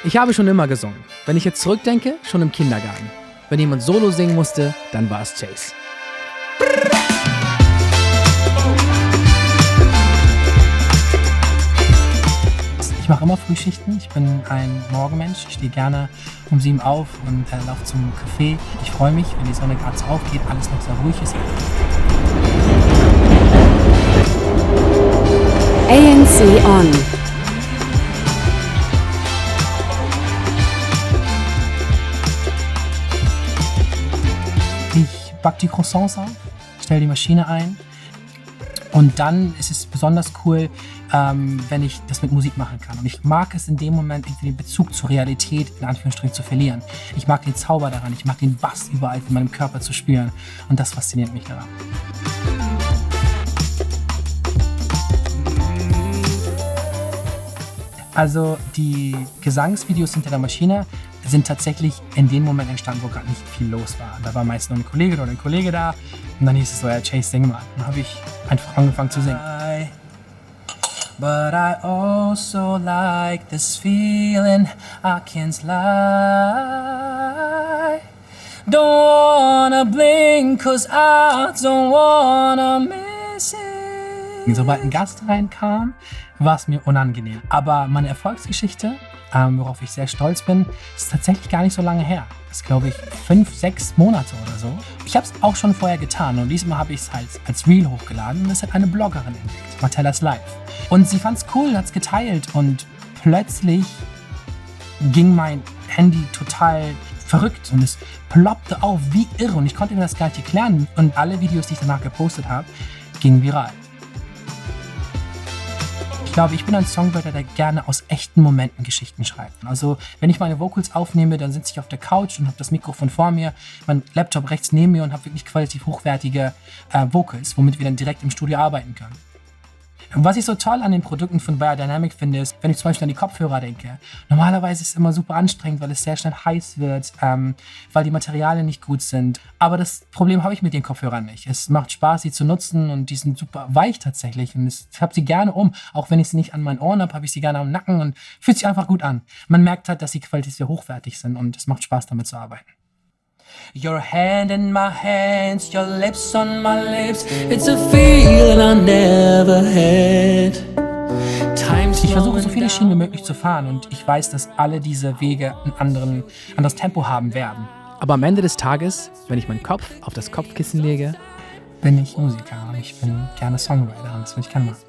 Ich habe schon immer gesungen. Wenn ich jetzt zurückdenke, schon im Kindergarten. Wenn jemand Solo singen musste, dann war es Chase. Ich mache immer Frühschichten. Ich bin ein Morgenmensch. Ich stehe gerne um 7 auf und laufe zum Café. Ich freue mich, wenn die Sonne gerade so aufgeht, alles noch sehr ruhig ist. ANC On. Ich backe die Croissants auf, stelle die Maschine ein und dann ist es besonders cool, wenn ich das mit Musik machen kann. Und ich mag es in dem Moment, irgendwie den Bezug zur Realität in Anführungsstrichen zu verlieren. Ich mag den Zauber daran, ich mag den Bass überall in meinem Körper zu spüren und das fasziniert mich daran. Also die Gesangsvideos hinter der Maschine sind tatsächlich in dem Moment entstanden, wo gerade nicht viel los war. Da war meist nur eine Kollegin oder ein Kollege da und dann hieß es so, ja, Chase, sing mal. Dann habe ich einfach angefangen zu singen. But I also like this feeling, I can't lie. Don't wanna blink, cause I don't wanna miss it. Sobald ein Gast reinkam, war es mir unangenehm. Aber meine Erfolgsgeschichte, worauf ich sehr stolz bin, ist tatsächlich gar nicht so lange her. Das ist, glaube ich, 5, 6 Monate oder so. Ich habe es auch schon vorher getan und diesmal habe ich es halt als Reel hochgeladen und es hat eine Bloggerin entdeckt, Martellas Live. Und sie fand es cool, hat es geteilt und plötzlich ging mein Handy total verrückt und es ploppte auf wie irre und ich konnte mir das gar nicht erklären. Und alle Videos, die ich danach gepostet habe, gingen viral. Ich glaube, ich bin ein Songwriter, der gerne aus echten Momenten Geschichten schreibt. Also wenn ich meine Vocals aufnehme, dann sitze ich auf der Couch und habe das Mikrofon vor mir, mein Laptop rechts neben mir und habe wirklich qualitativ hochwertige Vocals, womit wir dann direkt im Studio arbeiten können. Und was ich so toll an den Produkten von Beyerdynamic finde, ist, wenn ich zum Beispiel an die Kopfhörer denke. Normalerweise ist es immer super anstrengend, weil es sehr schnell heiß wird, weil die Materialien nicht gut sind. Aber das Problem habe ich mit den Kopfhörern nicht. Es macht Spaß, sie zu nutzen und die sind super weich tatsächlich. Und ich habe sie gerne um. Auch wenn ich sie nicht an meinen Ohren habe, habe ich sie gerne am Nacken und fühlt sich einfach gut an. Man merkt halt, dass sie qualitativ sehr hochwertig sind und es macht Spaß, damit zu arbeiten. Your hand in my hands, your lips on my lips. It's a feeling I never had. Ich versuche so viele Schienen wie möglich zu fahren und ich weiß, dass alle diese Wege ein anderes Tempo haben werden. Aber am Ende des Tages, wenn ich meinen Kopf auf das Kopfkissen lege, bin ich Musiker und ich bin gerne Songwriter und das will ich gerne machen.